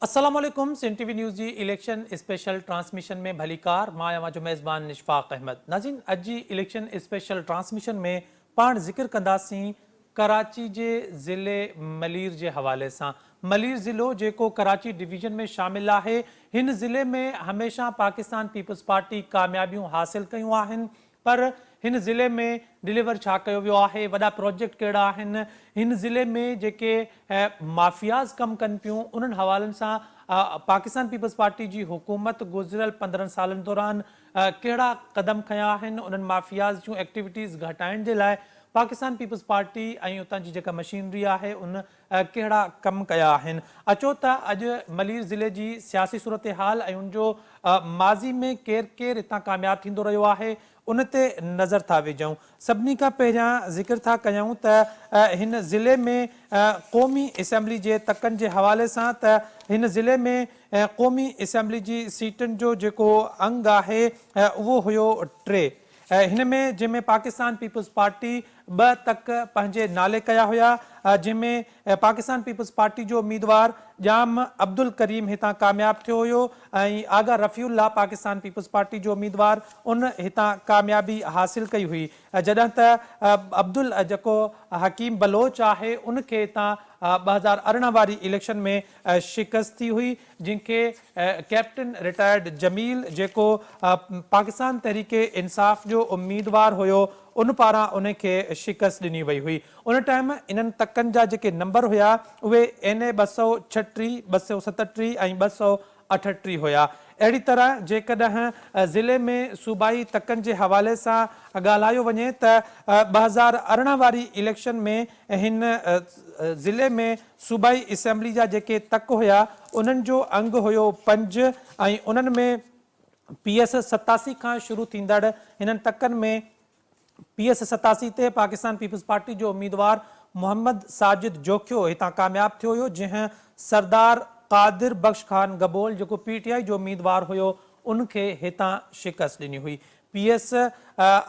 अस्सलाम वालेकुम। Sindh TV news जी election special transmission में भलीकार मां अवां जो मेज़बान निशफाक अहमद। नाज़रीन, अॼु जी इलेक्शन स्पेशल ट्रांसमिशन में पाण ज़िक्र कंदासीं कराची जे ज़िले मलीर जे हवाले सां। मलीर ज़िलो जेको कराची डिवीज़न में शामिल आहे, हिन ज़िले में हमेशह पाकिस्तान पीपल्स पार्टी कामयाबियूं हासिल कयूं आहिनि, पर हिन ज़िले में डिलीवर छा कयो वियो आहे, वॾा प्रोजेक्ट कहिड़ा आहिनि, हिन ज़िले में जेके माफ़ियाज़ कमु कनि पियूं, उन्हनि हवालनि सां पाकिस्तान पीपल्स पार्टी जी हुकूमत गुज़िरियल 15 सालनि दौरान कहिड़ा क़दम खयां आहिनि, उन्हनि माफ़ियाज़ जूं एक्टिविटीज़ घटाइण जे लाइ पाकिस्तान पीपल्स पार्टी ऐं उतां जी जेका मशीनरी आहे उन कहिड़ा कम कया आहिनि। अचो त अॼु मलीर ज़िले जी सियासी सूरत हाल ऐं उनजो माज़ी में केरु केरु हितां कामयाबु थींदो रहियो आहे उन ते नज़र था विझूं। सभिनी खां पहिरियां ज़िक्र था कयूं त हिन ज़िले में क़ौमी असेंबली जे तकनि जे हवाले सां त हिन ज़िले में क़ौमी असेंबली जी सीटुनि जो जेको अंग आहे उहो हुयो 3। हिन में जंहिंमें पाकिस्तान पीपल्स पार्टी 2 तक पंहिंजे नाले कया हुया, जंहिंमें पाकिस्तान पीपल्स पार्टी जो उम्मीदवार जाम अब्दुल करीम हितां कामयाबु थियो हुयो ऐं आगा रफ़ीउल्लाह पाकिस्तान पीपल्स पार्टी जो उम्मीदवार उन हितां कामयाबी हासिल कई हुई, जॾहिं त अब्दुल जेको हकीम बलोच आहे उनखे हितां 2018 वारी इलेक्शन में शिकस्त थी हुई, जिनखे कैप्टन रिटायर्ड जमील जेको पाकिस्तान तहरीक इंसाफ जो उम्मीदवार हुयो उन पारां उनखे शिकस्त ॾिनी वई हुई। उन टाइम इन्हनि तकनि जा जेके नंबर हुया उहे NA 236, 237 ऐं 238 हुया। अहिड़ी तरह जेकॾहिं ज़िले में सूबाई तकनि जे हवाले सां ॻाल्हायो वञे त 2018 वारी इलेक्शन में हिन ज़िले में सूबाई असेंबली जा जेके तक हुया उन्हनि जो अंग हुयो 5 ऐं उन्हनि में PS 87 खां शुरू थींदड़ हिननि तकनि में PS 87 ते पाकिस्तान पीपल्स पार्टी जो उम्मीदवार मोहम्मद साजिद जोखियो हितां कामयाबु थियो हुयो, जंहिं सरदार कादिर बख्श खान गबोल जेको PTI जो उम्मीदवार हुयो उनखे हितां शिकस्त ॾिनी हुई। PS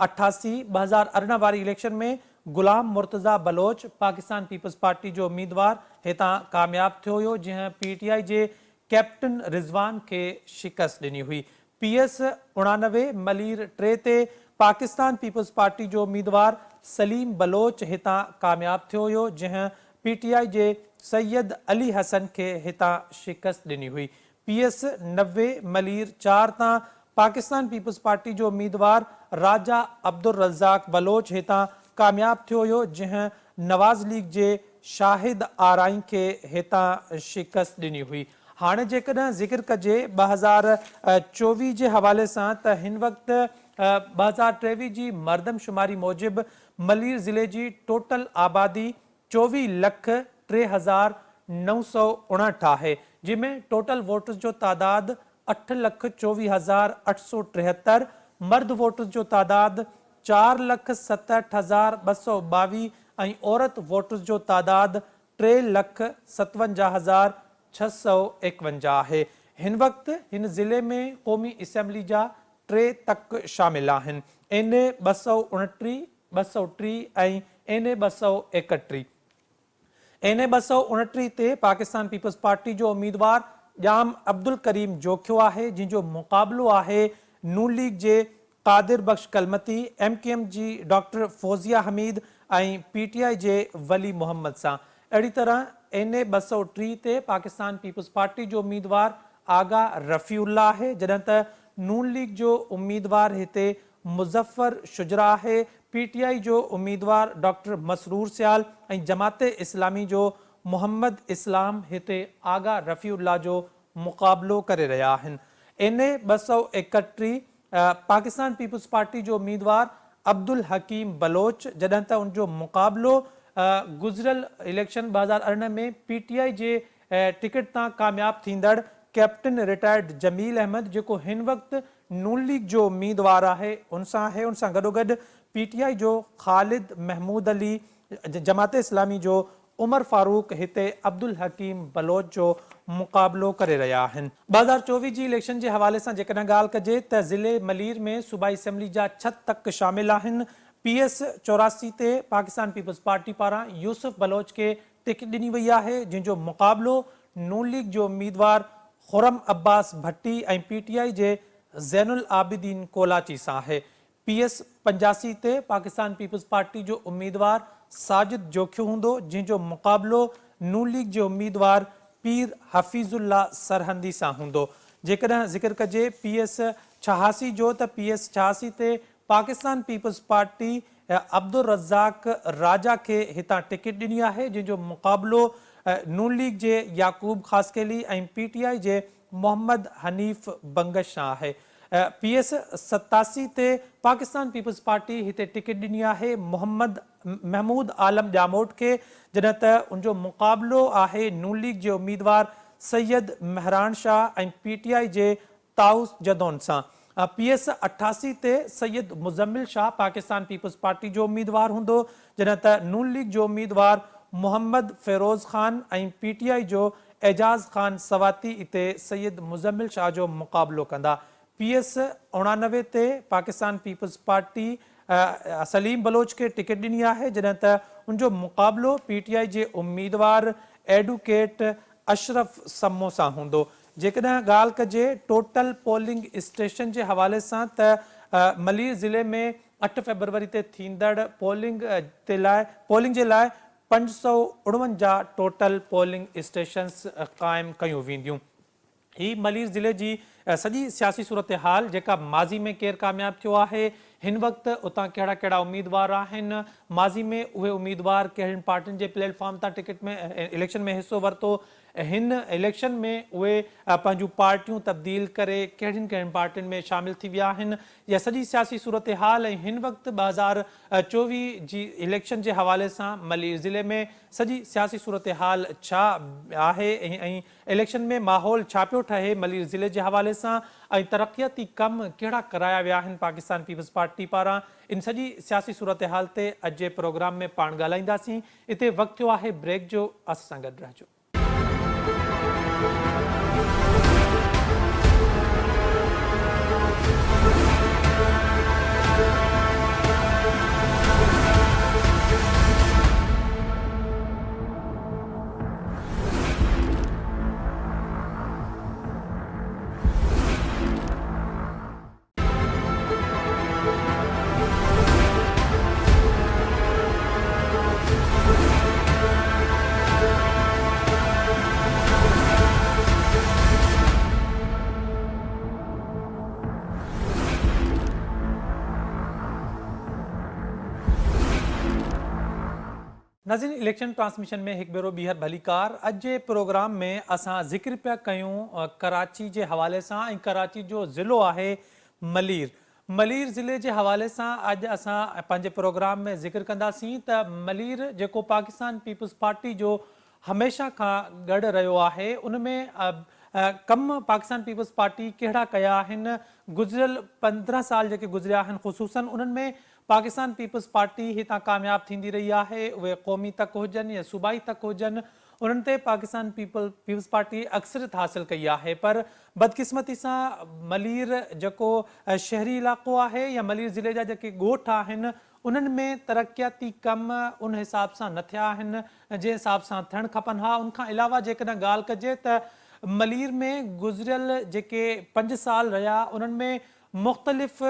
88 2018 वारी इलेक्शन में गुलाम मुर्तज़ा बलोच पाकिस्तान पीपल्स पार्टी जो उम्मीदवार हितां कामयाबु थियो हुयो, जंहिं PTI जे कैप्टन रिज़वान खे शिकस्त ॾिनी हुई। PS 89 मलीर 3 ते पाकिस्तान पीपल्स पार्टी जो उम्मीदवार सलीम बलोच हितां कामयाबु थियो हुयो, जंहिं PTI जे सैयद अली हसन खे हितां शिकस्त ॾिनी हुई। PS 90 मलीर 4 तां पाकिस्तान पीपल्स पार्टी जो उम्मीदवार राजा अब्दुल रज़ाक बलोच हितां कामयाबु थियो हुयो, जंहिं नवाज़ लीग जे शाहिद आराई खे हितां शिकस्त ॾिनी हुई। हाणे जेकॾहिं ज़िक्र कजे 2024 जे हवाले सां त हिन वक़्तु 2023 जी मरदमशुमारी मूजिबि मलीर ज़िले जी टोटल आबादी 24,03,959 आहे, जंहिंमें टोटल वोटर्स जो तादाद 8,24,873, मर्द वोटर्स जो तादाद 4,67,222 ऐं औरत वोटर्स जो तादाद 3,57,651 आहे। हिन वक़्तु हिन ज़िले में क़ौमी असेंबली जा 3 तक शामिल आहिनि, NA 229, 230 ऐं NA 231। NA 229 ते पाकिस्तान पीपल्स पार्टी जो उम्मीदवार जाम अब्दुल करीम जोखियो आहे, जंहिंजो मुक़ाबिलो आहे नून लीग जे कादिर बख्श कलमती, MKM जी डॉक्टर फौजिया हमीद ऐं PTI जे वली मोहम्मद सां। अहिड़ी तरह NA 230 ते पाकिस्तान पीपल्स पार्टी जो उम्मीदवार आगा रफ़ीउल्लाह आहे, जॾहिं त नून लीग जो उम्मीदवार हिते मुज़फ़र शुजरा आहे, PTI जो उम्मीदवार डॉक्टर मसरूर सियाल ऐं जमाते इस्लामी जो मोहम्मद इस्लाम हिते आगा रफ़ीउल्लाह जो मुक़ाबिलो करे रहिया आहिनि। NA 231 पाकिस्तान पीपल्स पार्टी जो उम्मीदवार अब्दुल हकीम बलोच, जॾहिं त उनजो मुक़ाबिलो गुज़िरियल इलेक्शन 2018 में PTI जे टिकट तां कामयाबु थींदड़ कैप्टन रिटायर्ड जमील अहमद जेको हिन वक़्तु नून लीग जो उम्मीदवार आहे उन सां आहे। उन सां गॾोगॾु PTI जो ख़ालिद महमूद अली, जमाते इस्लामी जो उमर फारूक हिते अब्दुल हकीम बलोच जो मुक़ाबिलो करे रहिया आहिनि। 2024 जी इलेक्शन जे हवाले सां जेकॾहिं ॻाल्हि कजे त ज़िले मलीर में सूबाई असेंबली जा 6 तक शामिल आहिनि। PS 84 ते पाकिस्तान पीपल्स पार्टी पारां यूसुफ बलोच खे टिकट ॾिनी वई आहे, जंहिंजो मुक़ाबिलो नून लीग जो उम्मीदवार खुरम अब्बास भट्टी ऐं PTI जे ज़ैनुल आबिदीन कोलाची सां आहे। PS 85 ते पाकिस्तान पीपल्स पार्टी जो उम्मीदवार साजिद जोखियो हूंदो, जंहिंजो मुक़ाबिलो नून लीग जे उम्मीदवार पीर हफ़ीज़ुल्ला सरहंदी सां हूंदो। जेकॾहिं ज़िक्र कजे PS 86 जो त PS 86 ते पाकिस्तान पीपल्स पार्टी अब्दुल रज़ाक राजा के हितां टिकट ॾिनी आहे, जंहिंजो मुक़ाबिलो नून लीग जे याकूब ख़ासकेली ऐं PTI जे मोहम्मद हनीफ़ बंगश सां आहे। PS 87 ते पाकिस्तान पीपल्स पार्टी हिते टिकट ॾिनी आहे मोहम्मद महमूद आलम ॼामोट खे, जॾहिं त उनजो मुक़ाबिलो आहे नून लीग जे उम्मीदवार सैयद महरान शाह ऐं PTI जे ताउस जदौन सां। PS 88 ते सैयद मुज़म्मिल शाह पाकिस्तान पीपल्स पार्टी जो उम्मीदवार हूंदो, जॾहिं त नून लीग जो उम्मीदवार मोहम्मद फ़िरोज़ ख़ान ऐं PTI जो एजाज़ ख़ान सवाती इते सैयद मुज़म्मिल शाह जो मुक़ाबिलो कंदा। PS 89 ते पाकिस्तान पीपल्स पार्टी सलीम बलोच खे टिकट ॾिनी आहे, जॾहिं त उनजो मुक़ाबिलो PTI जे उम्मीदवार एडवोकेट अशरफ सम्मो सां हूंदो। जेकॾहिं ॻाल्हि कजे टोटल पोलिंग स्टेशन जे हवाले सां त मलीर ज़िले में 8 फ़रवरी ते थींदड़ पोलिंग जे लाइ 549 टोटल पोलिंग स्टेशन्स क़ाइमु कयूं वेंदियूं। ही मलीर ज़िले जी सॼी सियासी सूरत हाल जेका माज़ी में केरु कामयाबु थियो आहे, हिन वक़्तु उतां कहिड़ा कहिड़ा उम्मीदवार आहिनि, माज़ी में उहे उम्मीदवार कहिड़ियुनि पार्टियुनि जे प्लेटफॉर्म तां टिकट में इलेक्शन में हिसो वरितो, हिन इलेक्शन में उहे पंहिंजूं पार्टियूं तब्दील करे कहिड़ियुनि कहिड़ियुनि पार्टियुनि में शामिल थी विया आहिनि, इहा सॼी सियासी सूरत हाल ऐं हिन वक़्तु 2024 जी इलेक्शन जे हवाले सां मलीर ज़िले में सॼी सियासी सूरत हाल छा आहे ऐं इलेक्शन में माहौल छा पियो ठहे मलीर ज़िले जे हवाले सां ऐं तरक़ियाती कम कहिड़ा कराया विया आहिनि पाकिस्तान पीपल्स पार्टी पारां, इन सॼी सियासी सूरत हाल ते अॼु जे प्रोग्राम में पाण ॻाल्हाईंदासीं। हिते वक़्तु थियो आहे ब्रेक जो, असां सां गॾु रहिजो। नाज़रीन, इलेक्शन ट्रांसमिशन में हिकु भेरो ॿीहर भलीकार। अॼु जे प्रोग्राम में असां ज़िक्र पिया कयूं कराची जे हवाले सां ऐं कराची जो ज़िलो आहे मलीर। मलीर ज़िले जे हवाले सां अॼु असां पंहिंजे प्रोग्राम में ज़िक्र कंदासीं त मलीर जेको पाकिस्तान पीपल्स पार्टी जो हमेशह खां गॾु रहियो आहे, उन में कम पाकिस्तान पीपल्स पार्टी कहिड़ा कया आहिनि, गुज़िरियल 15 साल जेके गुज़रिया आहिनि ख़ुसूसन उन्हनि में पाकिस्तान पीपल्स पार्टी हितां कामयाबु थींदी रही आहे, उहे क़ौमी तक हुजनि या सूबाई तक हुजनि, उन्हनि ते पाकिस्तान पीपल्स पार्टी अक्सरियत हासिल कई आहे। पर बदकिस्मती सां मलीर जेको शहरी इलाइक़ो आहे या मलीर ज़िले जा जेके ॻोठ आहिनि, उन्हनि में तरक़ियाती कम उन हिसाब सां न थिया आहिनि जंहिं हिसाब सां थियणु खपनि। हा, उनखां अलावा जेकॾहिं ॻाल्हि कजे त मलीर में गुज़िरियल जेके 5 साल रहिया, उन्हनि में मुख़्तलिफ़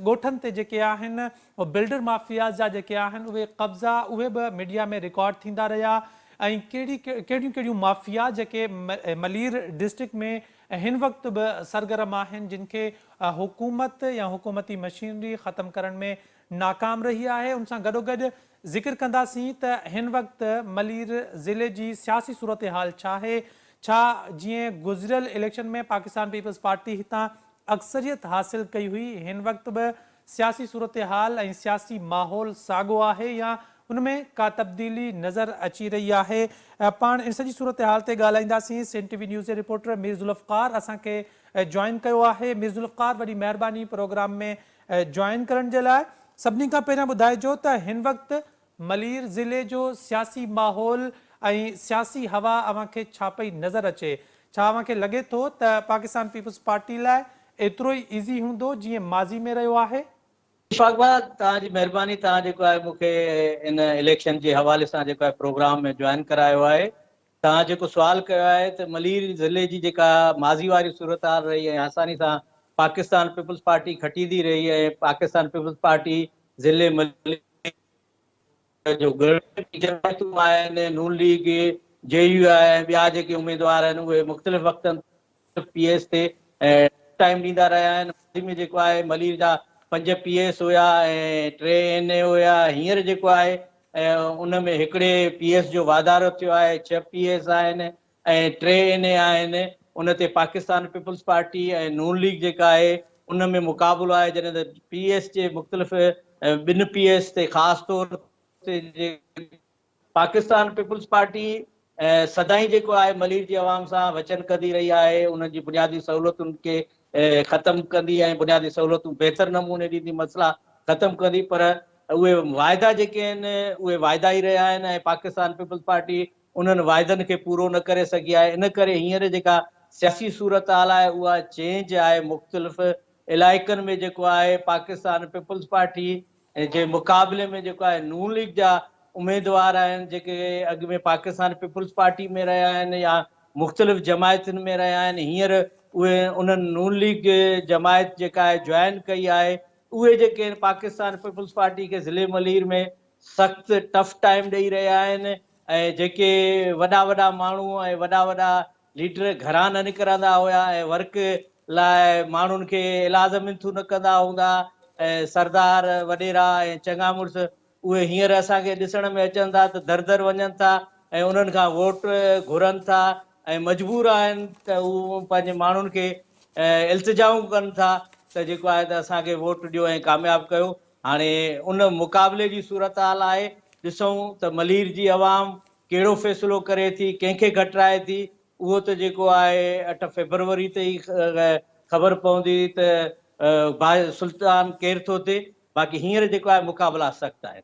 ॻोठनि ते जेके आहिनि बिल्डर माफ़ियाज़ जा जेके आहिनि उहे कब्ज़ा उहे बि मीडिया में रिकॉर्ड थींदा रहिया ऐं कहिड़ियूं कहिड़ियूं माफ़िया जेके मलीर डिस्ट्रिक्ट में हिन वक़्तु बि सरगर्म आहिनि, जिन खे हुकूमत या हुकूमती मशीनरी ख़तमु करण में नाकाम रही आहे। उन सां गॾोगॾु ज़िक्र कंदासीं त हिन वक़्तु मलीर ज़िले जी सियासी सूरत हाल छा आहे, छा जीअं गुज़िरियल इलेक्शन में पाकिस्तान पीपल्स पार्टी हितां अक्सरियत हासिल कई हुई, हिन वक़्तु बि सियासी सूरत हाल ऐं सियासी माहौल साॻियो आहे या उनमें का तब्दीली नज़र अची रही आहे। पाण इन सॼी सूरत हाल ते ॻाल्हाईंदासीं। सिंध टीवी न्यूज़ जे रिपोर्टर मीर ज़ुल्फ़कार असांखे जॉइन कयो आहे। मीर ज़ुल्फ़कार, वॾी महिरबानी प्रोग्राम में जॉइन करण जे लाइ। सभिनी खां पहिरियां ॿुधाइजो त हिन वक़्तु मलीर ज़िले जो सियासी माहौल ऐं सियासी हवा अव्हांखे छा पई नज़र अचे, छा अव्हांखे लॻे थो त पाकिस्तान पीपल्स पार्टी लाइ एतिरो ई ईज़ी हूंदो जीअं माज़ी में रहियो आहे? इशफाक़, तव्हांजी महिरबानी, तव्हां जेको आहे मूंखे इन इलेक्शन जे हवाले सां जेको आहे प्रोग्राम में जॉइन करायो आहे। तव्हां जेको सुवाल कयो आहे त मलीर ज़िले जी जेका माज़ी वारी सूरत हाल रही आहे आसानी सां पाकिस्तान पीपल्स पार्टी खटींदी रही आहे। पाकिस्तान पीपल्स पार्टी ज़िले मलीर जो जमायतूं आहिनि, नून लीग, JU आहे, ॿिया जेके उमेदवार आहिनि उहे मुख़्तलिफ़ वक़्तनि PS ते टाइम ॾींदा रहिया आहिनि। में जेको आहे मलीर जा 5 PS हुया ऐं 3 NA हुया। हींअर जेको आहे उन में हिकिड़े PS जो वाधारो थियो आहे, 6 PS आहिनि ऐं 3 NA आहिनि। उन ते पाकिस्तान पीपल्स पार्टी ऐं नून लीग जेका आहे उन में मुक़ाबिलो आहे। जॾहिं त PS जे मुख़्तलिफ़ ॿिनि PS ते ख़ासि तौर पाकिस्तान पीपल्स पार्टी सदाई जेको आहे मलीर जी आवाम सां वचन कंदी रही आहे, उन जी बुनियादी सहूलियतुनि खे ख़तम कंदी ऐं बुनियादी सहूलियतूं बहितर नमूने ॾींदी, मसइला ख़तम कंदी। पर उहे वाइदा जेके आहिनि उहे वाइदा ई रहिया आहिनि ऐं पाकिस्तान पीपल्स पार्टी उन्हनि वाइदनि खे पूरो न करे सघी आहे। इन करे हींअर जेका सियासी सूरत हाल आहे उहा चेंज आहे। मुख़्तलिफ़ इलाइक़नि में जेको आहे पाकिस्तान पीपल्स पार्टी जे मुक़ाबले में जेको आहे नून लीग जा उमेदवार आहिनि जेके अॻु में पाकिस्तान पीपल्स पार्टी में रहिया आहिनि या मुख़्तलिफ़ जमायतुनि में रहिया आहिनि, हींअर उहे उन्हनि नून लीग जमायत जेका आहे जॉइन कई आहे। उहे जेके आहिनि पाकिस्तान पीपल्स पार्टी खे ज़िले मलीर में सख़्तु टफ टाइम ॾेई रहिया आहिनि ऐं जेके वॾा वॾा माण्हू ऐं वॾा वॾा लीडर घरां न निकिरंदा हुया ऐं वर्क लाइ माण्हुनि खे इलाज मिनथू न कंदा हूंदा ऐं सरदार वॾेरा ऐं चङा मुड़ुस उहे हींअर असांखे ॾिसण में अचनि था त दर दर वञनि था ऐं उन्हनि खां वोट घुरनि था ऐं मजबूर आहिनि त उहे पंहिंजे माण्हुनि खे इल्तिजाऊं कनि था त जेको आहे त असांखे वोट ॾियो ऐं कामयाबु कयो। हाणे उन मुक़ाबले जी सूरत हाल आहे। ॾिसूं त मलीर जी आवाम कहिड़ो फ़ैसिलो करे थी, कंहिंखे घटराए थी, उहो त जेको आहे 8 फरवरी ते ई ख़बर पवंदी त सुल्तान केरु थो थिए। बाक़ी हींअर जेको आहे मुक़ाबला सख़्तु आहे।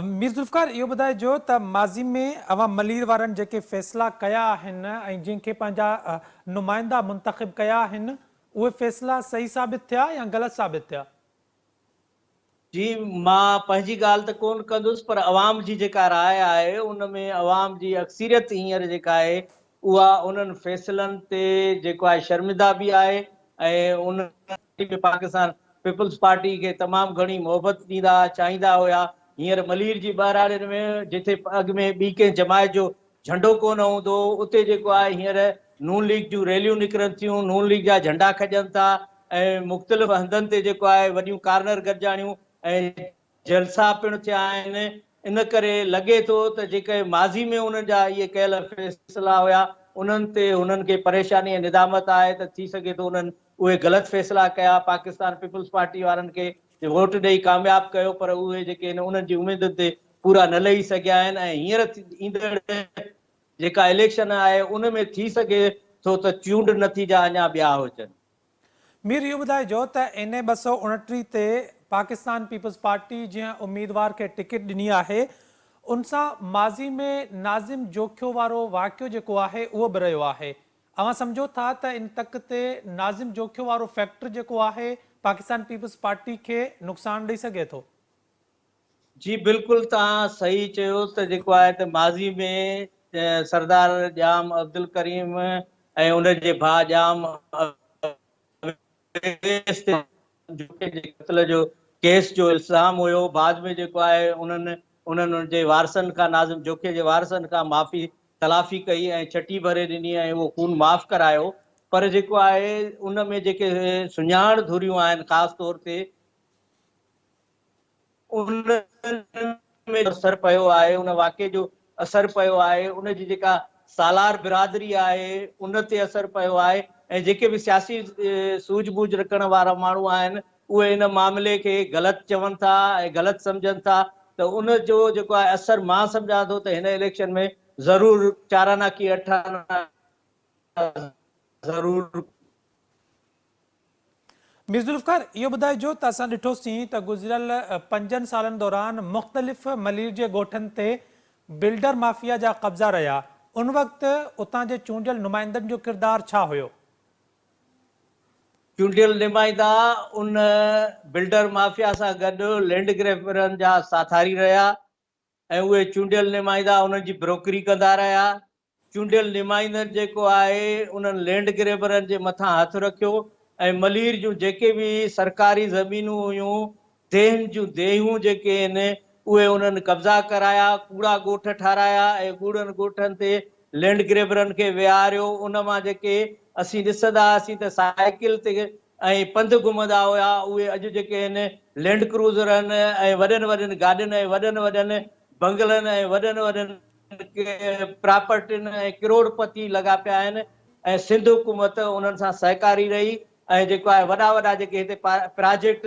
मीर ज़ुल्फ़िकार इहो ॿुधाइजो त माज़ी में अवां मलीर वारनि जेके फ़ैसिला कया आहिनि ऐं जिनखे पंहिंजा नुमाइंदा मुंतख़िब कया आहिनि उहे फ़ैसिला सही साबित थिया या ग़लति साबित थिया? जी, मां पंहिंजी ॻाल्हि त कोन कंदुसि, पर अवाम जी जेका राय आहे उन में अवाम जी अक्सरियत हींअर जेका आहे उहा उन्हनि फ़ैसिलनि ते जेको आहे शर्मिंदा बि आहे ऐं उन पाकिस्तान पीपल्स पार्टी खे तमामु घणी मोहबत ॾींदा चाहींदा हुया। हींअर मलीर जी ॿाहिराड़ियुनि में जिथे अॻु में ॿी कंहिं जमायत जो झंडो कोन हूंदो उते जेको आहे हींअर नून लीग जूं रैलियूं निकिरनि थियूं, नून लीग जा झंडा खॼनि था ऐं मुख़्तलिफ़ हंधनि ते जेको आहे वॾियूं कार्नर गॾिजाणियूं ऐं जलसा पिणु थिया आहिनि। इन करे लॻे थो त जेके माज़ी में उन्हनि जा इहे कयल फ़ैसिला हुया उन्हनि ते उन्हनि खे परेशानी ऐं निदामत आहे त थी सघे थो उन्हनि उहे ग़लति फ़ैसिला कया, पाकिस्तान पीपल्स पार्टी वारनि खे वोट ॾेई कामयाबु कयो, पर उहे जेके आहिनि उन्हनि जी उमेदुनि ते पूरा न लही सघिया आहिनि ऐं हींअर ईंदड़ जेका इलेक्शन आहे उन में थी सघे थो त चूंड नतीजा अञा ॿिया हुजनि। मीर इहो ॿुधाइजो त NA 229 ते पाकिस्तान पीपल्स पार्टी जीअं उम्मीदवार खे टिकट ॾिनी आहे उन सां माज़ी में नाज़िम जोखियो वारो वाक़ियो जेको आहे उहो बि रहियो आहे। अवां सम्झो था त इन तक ते नाज़िम जोखियो वारो फैक्टर जेको आहे पाकिस्तान पीपल्स पार्टी खे नुक़सान ॾेई सघे थो? जी बिल्कुलु, तव्हां सही चयो त जेको आहे त माज़ी में सरदार जाम अब्दुल करीम ऐं उनजे भाउ जाम क़त्ल जो केस जो इल्ज़ाम हुयो। बाद में जेको आहे उन्हनि जे वारसनि खां नाज़िम जोखे जे वारसनि खां माफ़ी तलाफ़ी कई ऐं छटी भरे ॾिनी ऐं उहो खून माफ़ करायो। पर जेको आहे उन में जेके सुञाण धुरियूं आहिनि ख़ासि तौर ते उन में असर पियो आहे, उन वाक़े जो असर पियो आहे, उन जी जेका सालार बिरादरी आहे उन ते असर पियो आहे ऐं जेके बि सियासी सूझबूझ रखण वारा माण्हू आहिनि उहे इन मामले खे ग़लति चवनि था ऐं ग़लति सम्झनि था त उन जो जेको आहे असर मां सम्झां थो त हिन इलेक्शन में ज़रूर 4 आना की 8 आना ज़रूर। मीर ज़ुल्फ़िकार इहो ॿुधाइजो त असां ॾिठोसीं त गुज़िरियल 5 सालनि दौरान मुख़्तलिफ़ मलीर जे ॻोठनि ते बिल्डर माफ़िया जा कब्ज़ा रहिया, उन वक़्तु उतां जे चूंडियल नुमाइंदनि जो किरदारु छा हुयो? चूंडियल नुमाइंदा उन बिल्डर माफ़िया सां गॾु लैंड ग्रैबरनि जा साथारी रहिया ऐं उहे चूंडियल नुमाइंदा उन्हनि जी ब्रोकरी कंदा रहिया चूंडियल नुमाइंदनि जेको आहे उन्हनि लैंड ग्रेबरनि जे मथां हथ रखियो ऐं मलीर जूं जेके बि सरकारी ज़मीनूं हुयूं, देहनि जूं देहूं जेके आहिनि उहे उन्हनि कब्ज़ा कराया, कूड़ा ॻोठ ठाराया ऐं कूड़नि ॻोठनि ते लैंड ग्रेबरनि खे विहारियो। उन मां जेके असीं ॾिसंदा हुआसीं त साइकिल ते ऐं पंधु घुमंदा हुआ, उहे अॼु जेके आहिनि लैंड क्रूज़रनि ऐं वॾनि वॾनि गाॾियुनि ऐं वॾनि वॾनि बंगलनि ऐं वॾनि वॾनि प्रॉपर्टियुनि ऐं करोड़पति लॻा पिया आहिनि ऐं सिंध हुकूमत उन्हनि सां सहकारी रही ऐं जेको आहे वॾा वॾा जेके हिते प्रोजेक्ट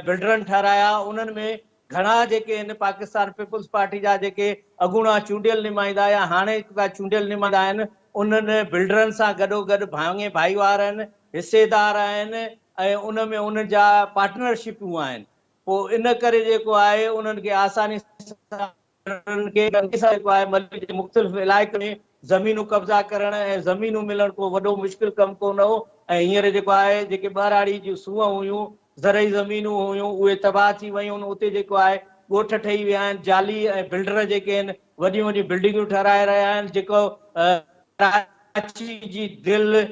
बिल्डरनि ठाराया, उन्हनि में घणा जेके आहिनि पाकिस्तान पीपुल्स पार्टी जा जेके अॻूणा चूंडियल नुमाइंदा या हाणे चूंडियल नुमाइंदा आहिनि, उन्हनि बिल्डरनि सां गॾोगॾु भाईवार आहिनि, हिसेदार आहिनि ऐं उन में उन्हनि जा पार्टनरशिपूं आहिनि। पोइ इन करे जेको आहे उन्हनि खे आसानी सां जेको आहे मलीर जे मुख़्तलिफ़ इलाइक़े में ज़मीनूं कब्ज़ा करण ऐं ज़मीनूं मिलण को वॾो मुश्किल कमु कोन हो। ऐं हींअर जेको आहे जेके ॿाराड़ी जूं सूंहं हुयूं, ज़रई ज़मीनूं हुयूं, उहे तबाह थी वयूं। उते जेको आहे ॻोठ ठही विया आहिनि, जाली ऐं बिल्डर जेके आहिनि वॾियूं वॾियूं बिल्डिंगूं ठाराए रहिया आहिनि। जेको कराची जी दिलि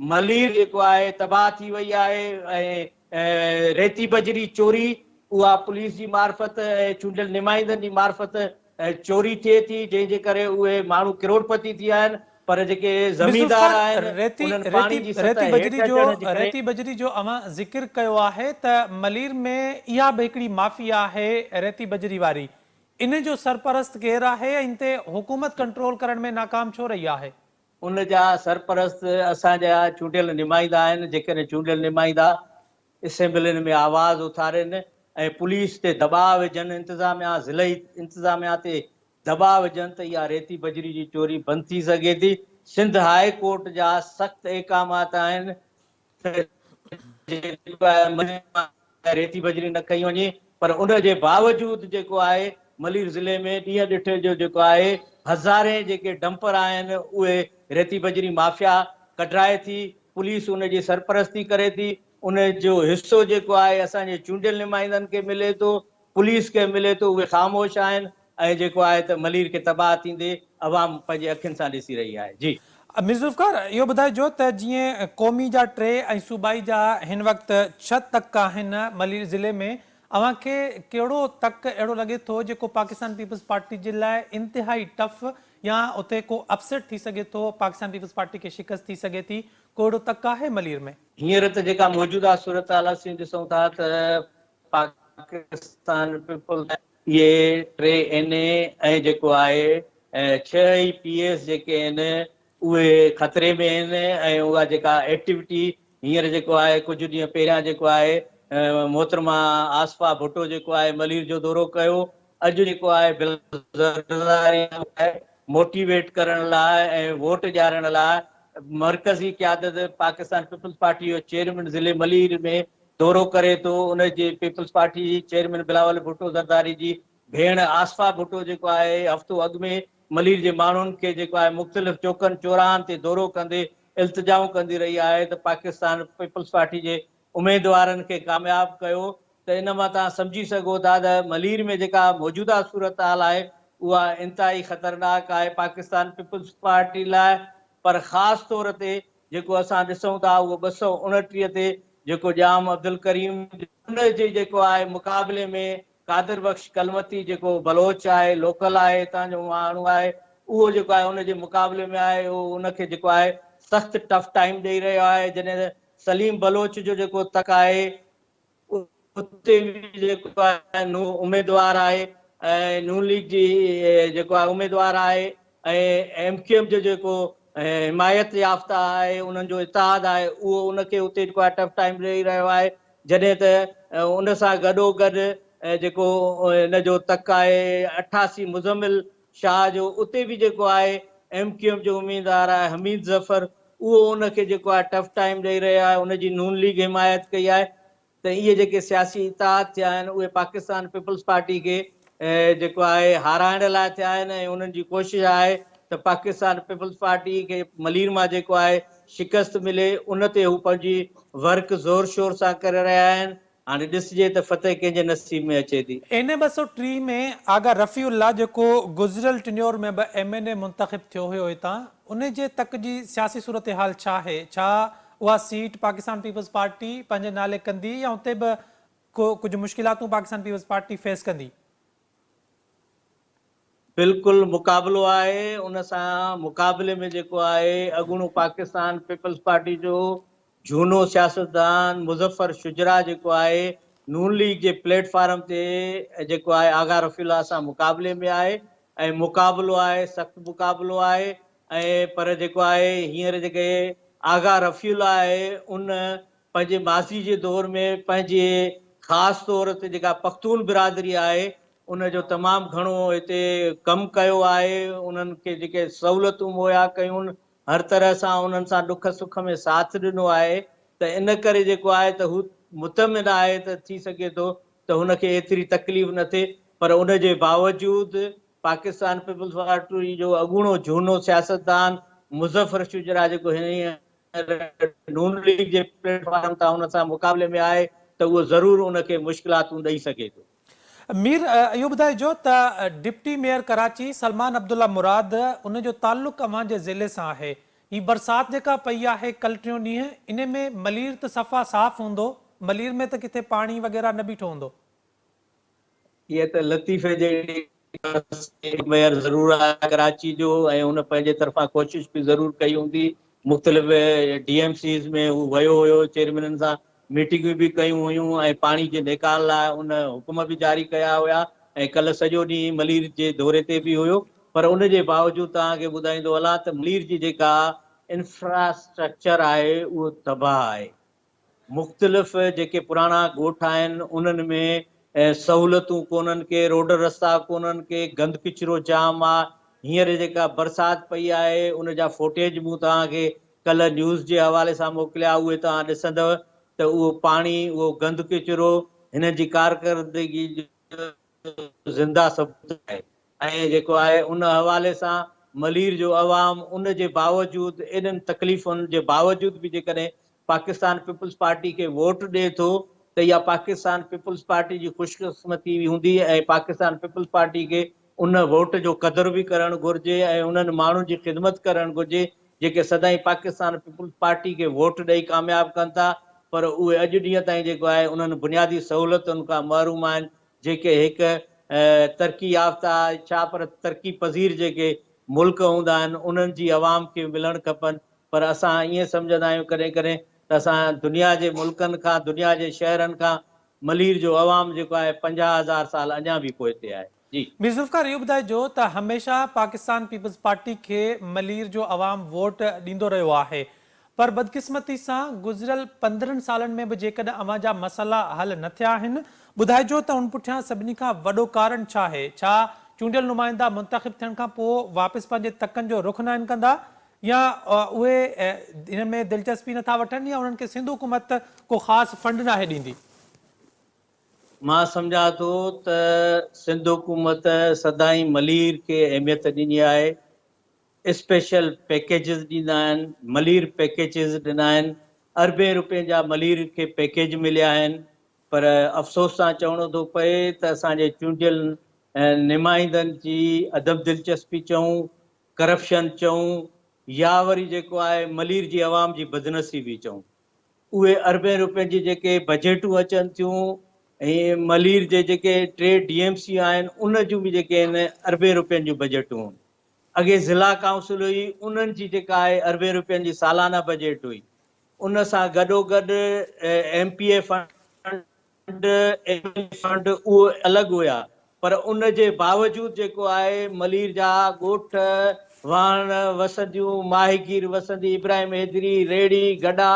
मलीर जेको आहे तबाह थी वई आहे ऐं रेती बजरी चोरी उहा पुलिस जी मार्फत ऐं चूंडियल नुमाइंदनि जी मार्फत चोरी थिए थी, जंहिंजे करे उहे माण्हू करोड़पति थी विया आहिनि। पर जेके मिर्ज़ा ज़मीनदार ज़ुल्फ़िकार, आहिनि उन्हनि पाणी जी सतह हेठि अचण जे करे रेती बजरी जो अवां ज़िक्र कयो आहे त मलीर में इहा बि हिकिड़ी माफ़िया आहे रेती बजरी वारी, इन जो सरपरस्त केरु आहे ऐं इन ते हुकूमत कंट्रोल करण में नाकाम छो रही आहे? उन जा सरपरस्त असांजा चूंडियल नुमाइंदा आहिनि। जेकॾहिं चूंडियल नुमाइंदा असेंबलियुनि में आवाज़ उथारनि ऐं पुलिस ते दबाव विझनि, इंतिज़ामिया ज़िलई इंतिज़ामिया ते दबाव विझनि त इहा रेती बजरी जी चोरी बंदि थी सघे थी। सिंध हाई कोर्ट जा सख़्त अहकामात आहिनि रेती बजरी न कई वञे, पर उन जे बावजूद जेको आहे मलीर ज़िले में ॾींहं ॾिठे जो जेको आहे हज़ारे जेके डंपर आहिनि उहे रेती बजरी माफ़िया कढाए थी। पुलिस उन जी सरपरस्ती करे थी। उन जो हिसो जेको आहे असांजे चूंडियल नुमाइंदनि खे मिले थो, पुलिस खे मिले थो, उहे ख़ामोश आहिनि ऐं जेको आहे त मलीर खे तबाह थींदे अवाम पंहिंजे अखियुनि सां ॾिसी रही आहे। जी मिर्ज़ा ज़ुल्फ़िकार, इहो ॿुधाइजो त जीअं क़ौमी जा 3 ऐं सूबाई जा हिन वक़्तु 6 तक आहिनि मलीर ज़िले में, अव्हांखे कहिड़ो तक अहिड़ो लॻे थो जेको पाकिस्तान पीपल्स पार्टी जे लाइ इंतिहाई टफ या उते को अपसेट थी सघे थो, पाकिस्तान पीपल्स पार्टी खे शिकस्त थी सघे थी, को अहिड़ो तक आहे मलीर में? हींअर त जेका मौजूदा सूरत हाल असीं ॾिसूं था त पाकिस्तान पीपल्स इहे 3 NA ऐं जेको आहे 6 PS जेके आहिनि उहे ख़तरे में आहिनि ऐं उहा जेका एक्टिविटी हींअर जेको आहे कुझु ॾींहं पहिरियां जेको आहे मोहतरमा आसफा भुट्टो जेको आहे मलीर जो दौरो कयो। अॼु जेको आहे मोटिवेट करण लाइ ऐं वोट ॾियारण लाइ मरकज़ी क़यादत पाकिस्तान पीपल्स पार्टी जो चेयरमैन ज़िले मलीर में दौरो करे थो। उन जे पीपल्स पार्टी जी चेयरमैन बिलावल भुट्टो ज़रदारी जी भेण आसफा भुट्टो जेको आहे हफ़्तो अॻु में मलीर जे माण्हुनि खे जेको आहे मुख़्तलिफ़ चौकनि चौराहनि ते दौरो कंदे इल्तिजाऊं कंदी रही आहे त पाकिस्तान पीपल्स पार्टी जे उमेदवारनि खे कामयाबु कयो। त इन मां तव्हां सम्झी सघो था त मलीर में जेका मौजूदा सूरत हाल आहे उहा इंतिहाई ख़तरनाक आहे पाकिस्तान पीपल्स पार्टी लाइ। पर ख़ासि तौर ते जेको असां ॾिसूं था उहो 229 ते जेको जाम अब्दुल करीम उन जे जेको आहे मुक़ाबले में कादिर बख़्श कलमती जेको बलोच आहे, लोकल आहे, हितां जो माण्हू आहे, उहो जेको आहे उन जे मुक़ाबले में आहे, उहो उनखे जेको आहे सख़्तु टफ टाइम ॾेई रहियो आहे। जॾहिं सलीम बलोच जो जेको तक आहे उते बि जेको आहे उमेदवार आहे ऐं नून लीग जी जेको आहे उमेदवार आहे ऐं MQM जो जेको हिमायत याफ़्ता आहे, उन्हनि जो इतिहाद आहे, उहो उनखे उते जेको आहे टफ टाइम ॾेई रहियो आहे। जॾहिं त उन सां गॾोगॾु जेको हिन जो तक आहे 88 मुज़म्मिल शाह जो, उते बि जेको आहे MQM जो उम्मीदवार आहे हमीद ज़फ़र, उहो उनखे जेको आहे टफ टाइम ॾेई रहियो आहे। उनजी नून लीग हिमायत कई आहे। त इहे जेके सियासी इतिहाद थिया आहिनि उहे पाकिस्तान पीपल्स पार्टी खे जेको आहे हाराइण लाइ थिया आहिनि ऐं उन्हनि जी कोशिशि आहे त पाकिस्तान पीपल्स पार्टी खे मलीर मां जेको आहे शिकस्त मिले। उन ते हू पंहिंजी वर्क ज़ोर शोर सां करे रहिया आहिनि हाणे ॾिसजे त फतेह कंहिंजे नसीब में अचे थी। इन 203 में आगा रफ़ीउल्ला जेको गुज़िरियल टिन्योर में MNA मुंतखब थियो हुयो हितां, उन जे तक जी सियासी सूरत हाल छा आहे? छा उहा सीट पाकिस्तान पीपल्स पार्टी पंहिंजे नाले कंदी या उते बि कुझु मुश्किलातूं पाकिस्तान पीपल्स पार्टी फेस कंदी? बिल्कुलु मुक़ाबिलो आहे। उन सां मुक़ाबले में जेको आहे अॻूणो पाकिस्तान पीपल्स पार्टी जो झूनो सियासतदान मुज़फ़र शुजरा जेको आहे नून लीग जे प्लेटफॉर्म ते जेको आहे आगा रफ़ीउल्ला सां मुक़ाबले में आहे ऐं मुक़ाबिलो आहे, सख़्तु मुक़ाबिलो आहे। ऐं पर जेको आहे हींअर जेके आगा रफ़ीउल्ला आहे उन पंहिंजे माज़ी जे दौर में पंहिंजे ख़ासि तौर ते जेका पख्तून बिरादरी आहे उन जो तमामु घणो हिते कमु कयो आहे। उन्हनि खे जेके सहूलियतूं मुहैया कयूं हर तरह सां उन्हनि सां ॾुख सुख में साथ ॾिनो आहे। त इन करे जेको आहे त हू मुतमिन आहे त थी सघे थो त हुनखे एतिरी तकलीफ़ न थिए। पर उन जे बावजूदि पाकिस्तान पीपल्स पार्टी जो अॻूणो झूनो सियासतदान मुज़फ़र शुजरा जेको हिन नून लीग जे प्लेटफॉर्म तां हुन सां मुक़ाबले में आहे त उहो ज़रूरु उनखे मुश्किलातूं ॾेई सघे थो। मीर इहो ॿुधाइजो त डिप्टी मेयर कराची सलमान अब्दुल्ला मुराद उन जो ताल्लुक़ अवां जे ज़िले सां आहे। ही बरसात जेका पई आहे कल 3 ॾींहं, इन में मलीर त सफ़ा साफ़ हूंदो, मलीर में त किथे पाणी वग़ैरह न बीठो हूंदो? इहे त लतीफ़े जे मेयर ज़रूरु आहे कराची जो ऐं हुन पंहिंजे तरफ़ां कोशिशि बि ज़रूरु कई हूंदी। मुख़्तलिफ़ DMCs में हू वियो हुयो, चेयरमैननि सां मीटिंगूं बि कयूं हुयूं ऐं पाणी जे निकाल लाइ उन हुकुम बि जारी कया हुया ऐं कल्ह सॼो ॾींहुं मलीर जे दौरे ते बि हुयो। पर उन जे बावजूदि तव्हांखे ॿुधाईंदो हलां त मलीर जी जेका इंफ्रास्ट्रक्चर आहे उहो तबाह आहे। मुख़्तलिफ़ जेके पुराणा ॻोठ आहिनि उन्हनि में सहूलियतूं कोन्हनि के, रोड रस्ता कोन्हनि के, गंद किचिरो जाम आहे। हींअर जेका बरसाति पई आहे उन जा फुटेज मूं तव्हांखे कल्ह न्यूज़ जे हवाले सां मोकिलिया, उहे तव्हां ॾिसंदव त उहो पाणी, उहो गंद किचिरो हिन जी कारकर्दगी ज़िंदा सबूत आहे। ऐं जेको आहे उन हवाले सां मलीर जो अवाम उन जे बावजूदि एॾनि तकलीफ़ुनि जे बावजूदि बि जेकॾहिं पाकिस्तान पीपल्स पार्टी खे वोट ॾिए थो त इहा पाकिस्तान पीपल्स पार्टी जी ख़ुशकिस्मती हूंदी ऐं पाकिस्तान पीपल्स पार्टी खे उन वोट जो क़दुरु बि करणु घुरिजे ऐं उन्हनि माण्हुनि जी ख़िदमत करणु घुरिजे जेके सदाईं पाकिस्तान पीपल्स पार्टी खे वोट ॾेई कामयाबु कनि था। पर उहे अॼु ॾींहं ताईं जेको आहे उन्हनि बुनियादी सहूलियतुनि खां महरूम आहिनि जेके हिकु तरक़ी याफ़्ता छा पर तरक़ी पज़ीर जेके मुल्क हूंदा आहिनि उन्हनि जी आवाम खे मिलणु खपनि। पर असां ईअं सम्झंदा आहियूं कॾहिं कॾहिं त असां दुनिया जे मुल्कनि खां, दुनिया जे शहरनि खां मलीर जो अवाम जेको आहे 50,000 साल अञा बि पोइते आहे। जी मीर ज़ुल्फ़िकार, इहो ॿुधाइजो त हमेशह पाकिस्तान पीपल्स पार्टी खे मलीर जो अवाम वोट ॾींदो रहियो आहे, पर बदकिस्मती सां गुज़िरियल 15 सालनि में बि जेकॾहिं अवां जा मसइला हल न थिया आहिनि, ॿुधाइजो त उन पुठियां सभिनी खां वॾो कारण छा आहे? छा चूंडियल नुमाइंदा मुंतखब थियण खां पोइ वापसि पंहिंजे तकनि जो रुख न कंदा या उहे इन में दिलचस्पी नथा वठनि या उन्हनि खे सिंध हुकूमत को ख़ासि फंड नाहे ॾींदी? मां सम्झां थो त सिंध हुकूमत सदाईं मलीर खे अहमियत ॾिनी आहे। स्पेशल पैकेजिस ॾींदा आहिनि, मलीर पैकेजिस ॾिना आहिनि, अरबे रुपए जा मलीर खे पैकेज मिलिया आहिनि। पर अफ़सोस सां चवणो थो पए त असांजे चूंडियल नुमाइंदनि जी अदब दिलचस्पी चऊं, करप्शन चऊं या वरी जेको आहे मलीर जी आवाम जी बदनसीबी चऊं, उहे अरबे रुपए जी जेके बजटूं अचनि थियूं ऐं मलीर जे जेके 3 DMC आहिनि उन जूं बि जेके आहिनि अरबे रुपयनि जूं बजटूं। अॻे ज़िला काउंसिल हुई, उन्हनि जी जेका आहे अरबे रुपयनि जी सालाना बजट हुई। उन सां गॾोगॾु MPA फंड उहो अलॻि हुया। पर उन जे बावजूदि जेको आहे मलीर जा ॻोठ, वाहण वसंदियूं, माहीगीर वसंदी, इब्राहिम हैदरी, रेड़ी, गॾा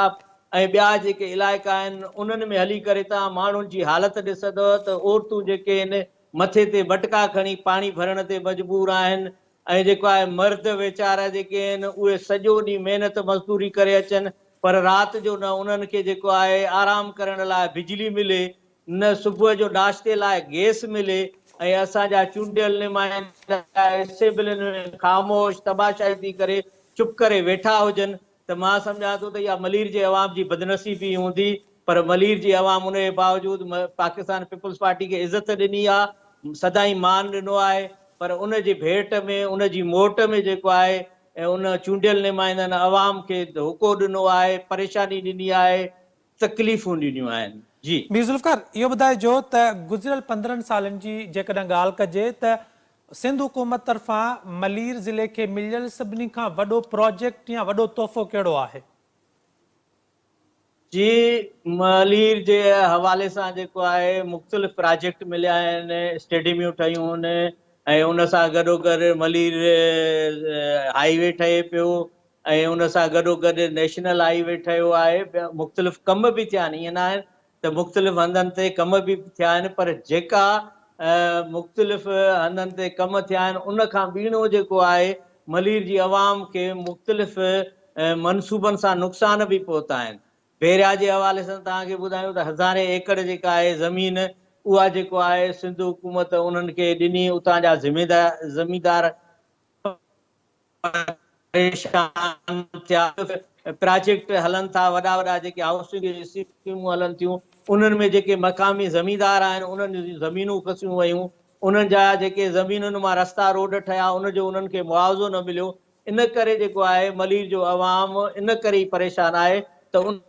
ऐं ॿिया जेके इलाइक़ा आहिनि उन्हनि में हली करे तव्हां माण्हुनि जी हालत ॾिसंदव त औरतूं जेके आहिनि मथे ते मटका खणी पाणी भरण ते मजबूर आहिनि ऐं जेको आहे मर्द वीचारा जेके आहिनि उहे सॼो ॾींहुं महिनत मज़दूरी करे अचनि पर राति जो न उन्हनि खे जेको आहे आराम करण लाइ बिजली मिले, न सुबुह जो नाश्ते लाइ गैस मिले ऐं असांजा चूंडियल नुमाइंदा असेंबलियुनि में ख़ामोश तमाशाई थी करे चुप करे वेठा हुजनि त मां सम्झां थो त इहा मलीर जे अवाम जी बदनसीबी हूंदी पर मलीर जी अवाम उन जे बावजूद पाकिस्तान पीपल्स पार्टी खे इज़त ॾिनी आहे, सदाई मान ॾिनो आहे, पर उन जी भेट में उन जी मोट में जेको आहे उन चूंडियल नुमाइंदनि अवाम खे धोखो ॾिनो आहे, परेशानी ॾिनी आहे, तकलीफ़ूं ॾिनियूं आहिनि। जी मीर ज़ुल्फ़िकार, इहो ॿुधाइजो त गुज़िरियल 15 सालनि जी जेकॾहिं ॻाल्हि कजे त सिंध हुकूमत तरफ़ां मलीर ज़िले खे मिलियल सभिनी खां वॾो प्रोजेक्ट या वॾो तोहफ़ो कहिड़ो आहे? जी, मलीर जे हवाले सां जेको आहे मुख़्तलिफ़ प्रोजेक्ट मिलिया आहिनि, स्टेडियमियूं ठहियूं आहिनि, ऐं उन सां गॾोगॾु मलीर हाईवे ठहे पियो, ऐं उन सां गॾोगॾु नेशनल हाईवे ठहियो आहे, मुख़्तलिफ़ कम बि थिया आहिनि। ईअं न आहे त मुख़्तलिफ़ हंधनि ते कम बि थिया आहिनि, पर जेका मुख़्तलिफ़ हंधनि ते कम थिया आहिनि उन खां ॿीणो जेको आहे मलीर जी अवाम खे मुख़्तलिफ़ मनसूबनि सां नुक़सान बि पहुता आहिनि। बेरिया जे हवाले सां तव्हांखे ॿुधायूं त 1000 एकड़ जेका आहे ज़मीन, उहा जेको आहे सिंध हुकूमत उन्हनि खे ॾिनी। उतां जा ज़मींदार परेशान थिया। प्रोजेक्ट हलनि था, वॾा वॾा जेके हाउसिंग जी स्कीमूं हलनि थियूं, उन्हनि में जेके मक़ामी ज़मींदार आहिनि उन्हनि जी ज़मीनूं खसियूं वयूं, उन्हनि जा जेके ज़मीनुनि मां रस्ता रोड ठहिया उनजो उन्हनि खे मुआवज़ो न मिलियो। इन करे जेको आहे मलीर जो अवाम इन करे ई परेशान आहे त उन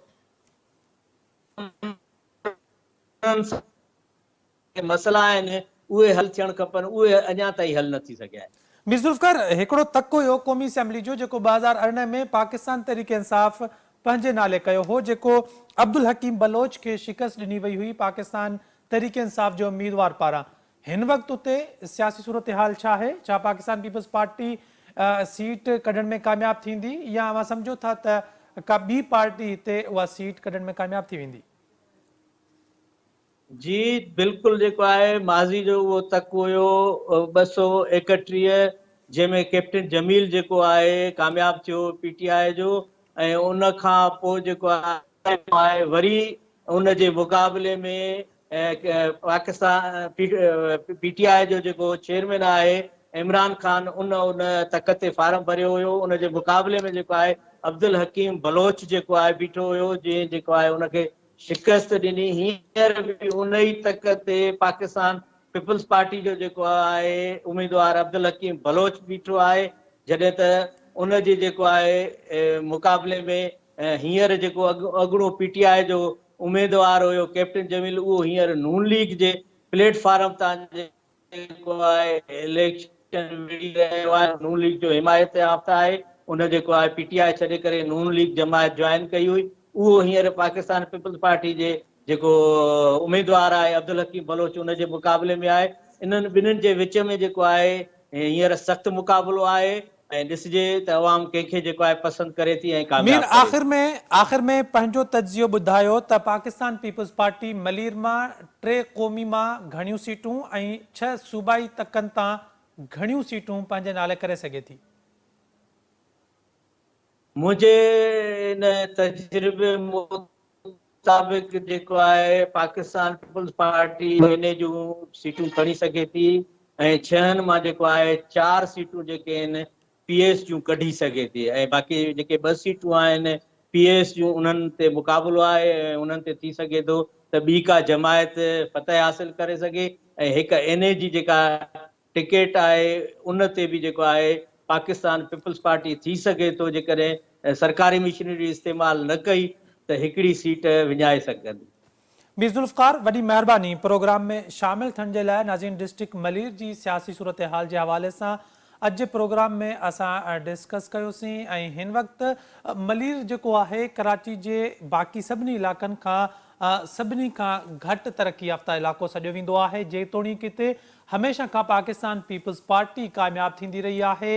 मसइला आहिनि उहे हल थियणु खपनि, उहे अञा ताईं हल न थी सघिया आहिनि। मीर ज़ुल्फ़िकार, हिकिड़ो तक हुयो क़ौमी असेंबली जो जेको 2018 में पाकिस्तान तहरीक इंसाफ़ पंहिंजे नाले कयो हो, जेको अब्दुल हकीम बलोच खे शिकस्त ॾिनी वई हुई पाकिस्तान तहरीक इंसाफ़ जो उम्मीदवार पारां। हिन वक़्तु उते सियासी सूरत हाल छा आहे? छा पाकिस्तान पीपल्स पार्टी सीट कढण में कामयाब थींदी, या अवां सम्झो था त का ॿी पार्टी हिते उहा सीट कढण में कामयाब थी वेंदी? जी बिल्कुलु, जेको आहे माज़ी जो उहो तक हुयो 231, जंहिंमें कैप्टन जमील जेको आहे कामयाब थियो पीटीआई जो, ऐं उन खां पोइ जेको आहे वरी उन जे मुक़ाबले में पाकिस्तान पीटीआई जो जेको चेयरमैन आहे इमरान ख़ान, उन तक ते फार्म भरियो हुयो। उन जे मुक़ाबले में जेको आहे अब्दुल हकीम बलोच जेको आहे बीठो हुयो, जंहिं जेको आहे उनखे शिकस्त ॾिनी। हींअर बि उन ई तक ते पाकिस्तान पीपल्स पार्टी जो जेको आहे उम्मीदवार अब्दुल हकीम बलोच बीठो आहे, जॾहिं त उन जे जेको आहे मुक़ाबले में हींअर जेको अॻिणो पीटीआई जो उम्मीदवार हुयो कैप्टन जमील, उहो हींअर नून लीग जे प्लेटफॉर्म तां जेको आहे इलेक्शन विड़ी रहियो आहे। नून लीग जो हिमायत याफ़्ता आहे, उन जेको आहे पीटीआई छॾे करे नून लीग जमायत ज्वाइन कई हुई। उहो हींअर पाकिस्तान पीपल्स पार्टी जे जेको उम्मीदवार आहे अब्दुल हकीम बलोच उन जे मुक़ाबले में आहे। इन्हनि ॿिन्हिनि जे विच में जेको आहे हींअर सख़्तु मुक़ाबलो आहे, ऐं ॾिसजे त अवाम कंहिंखे जेको आहे पसंदि करे थी ऐं मीर, कामयाब करे थी। आख़िर में पंहिंजो तज्ज़ियो ॿुधायो त पाकिस्तान पीपल्स पार्टी मलीर मां 3 क़ौमी मां घणियूं सीटूं ऐं 6 सूबाई तकनि तां घणियूं सीटूं पंहिंजे नाले करे सघे थी? मुंहिंजे इन तजुर्बे मुताबिक़ जेको आहे पाकिस्तान पीपल्स पार्टी महीने जूं सीटूं खणी सघे थी, ऐं 6 मां जेको आहे 4 सीटूं जेके आहिनि पीएस जूं कढी सघे थी, ऐं बाक़ी जेके 2 सीटूं आहिनि पीएस जूं उन्हनि ते मुक़ाबलो आहे, ऐं उन्हनि ते थी सघे थो त ॿी का जमायत फतह हासिल करे सघे, ऐं हिकु एनए जी जेका टिकेट आहे उन ते बि जेको आहे पाकिस्तान पीपल्स पार्टी थी सघे थो, जेकॾहिं सरकारी मशीनरी इस्तेमालु न कई त हिकिड़ी सीट विञाए सघंदी। मीर ज़ुल्फ़िकार, वॾी महिरबानी प्रोग्राम में शामिल थियण जे लाइ। नाज़रीन, डिस्ट्रिक्ट मलीर जी सियासी सूरत हाल जे हवाले सां अॼु जे प्रोग्राम में असां डिस्कस कयोसीं, ऐं हिन वक़्तु मलीर जेको आहे कराची जे बाक़ी सभिनी इलाइक़नि खां सभिनी खां घटि तरक़ी याफ़्ता इलाइक़ो सॾियो वेंदो आहे, जेतोणीकि हिते हमेशह खां पाकिस्तान पीपल्स पार्टी कामयाब थींदी रही आहे।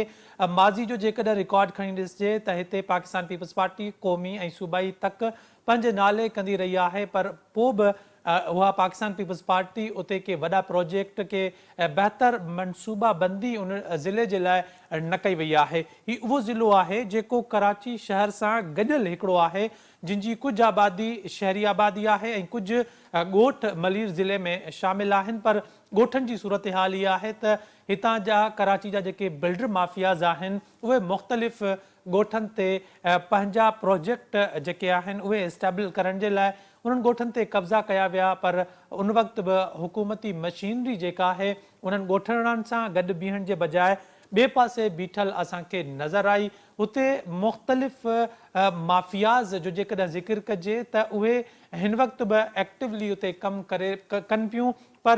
माज़ी जो जेकॾहिं रिकॉर्ड खणी ॾिसिजे त हिते पाकिस्तान पीपल्स पार्टी क़ौमी ऐं सूबाई तक पंहिंजे नाले कंदी रही आहे, पर पोइ बि उहा पाकिस्तान पीपल्स पार्टी उते के वॾा प्रोजेक्ट के बहितर मनसूबा बंदी उन ज़िले जे लाइ न कई वई आहे। हीउ उहो ज़िलो आहे जेको कराची शहर सां गॾियल हिकिड़ो आहे, जिन कुछ आबादी शहरी आबादी आहे ऐं कुझु ॻोठ मलीर ज़िले में शामिल आहिनि, पर ॻोठनि जी सूरत हाल इहा आहे त हितां जा कराची जा जेके बिल्डर माफ़ियाज़ आहिनि उहे मुख़्तलिफ़ ॻोठनि ते पंहिंजा प्रोजेक्ट जेके आहिनि उहे इस्टेब्लिश करण जे लाइ उन्हनि ॻोठनि ते कब्ज़ा कया विया, पर उन वक़्तु बि हुकूमती मशीनरी जेका आहे उन्हनि ॻोठणनि सां गॾु बीहण जे बजाए ॿिए पासे बीठल असांखे नज़र आई। उते मुख़्तलिफ़ माफ़ियाज़ जो जेकॾहिं ज़िक्र कजे त उहे हिन वक़्तु बि एक्टिवली उते कमु कनि पियूं, पर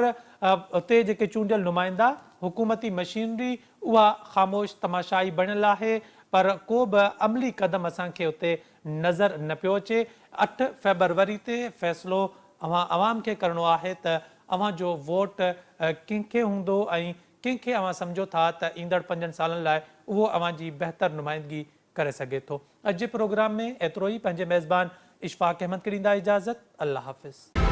उते जेके चूंडियल नुमाइंदा हुकूमती मशीनरी उहा ख़ामोश तमाशाई बणियल आहे, पर को बि अमली क़दम असांखे उते नज़र न पियो अचे। 8 फेबरवरी ते फ़ैसिलो अवाम खे करिणो आहे त अव्हांजो वोट कंहिंखे हूंदो ऐं कंहिंखे अव्हां सम्झो था त ईंदड़ 5 सालनि लाइ उहो अव्हांजी बहितर नुमाइंदगी करे सघे थो। अॼु जे प्रोग्राम में एतिरो ई। पंहिंजे मेज़बान इशफाक अहमद खे ॾींदा इजाज़त। अल्लाह हाफ़िज़।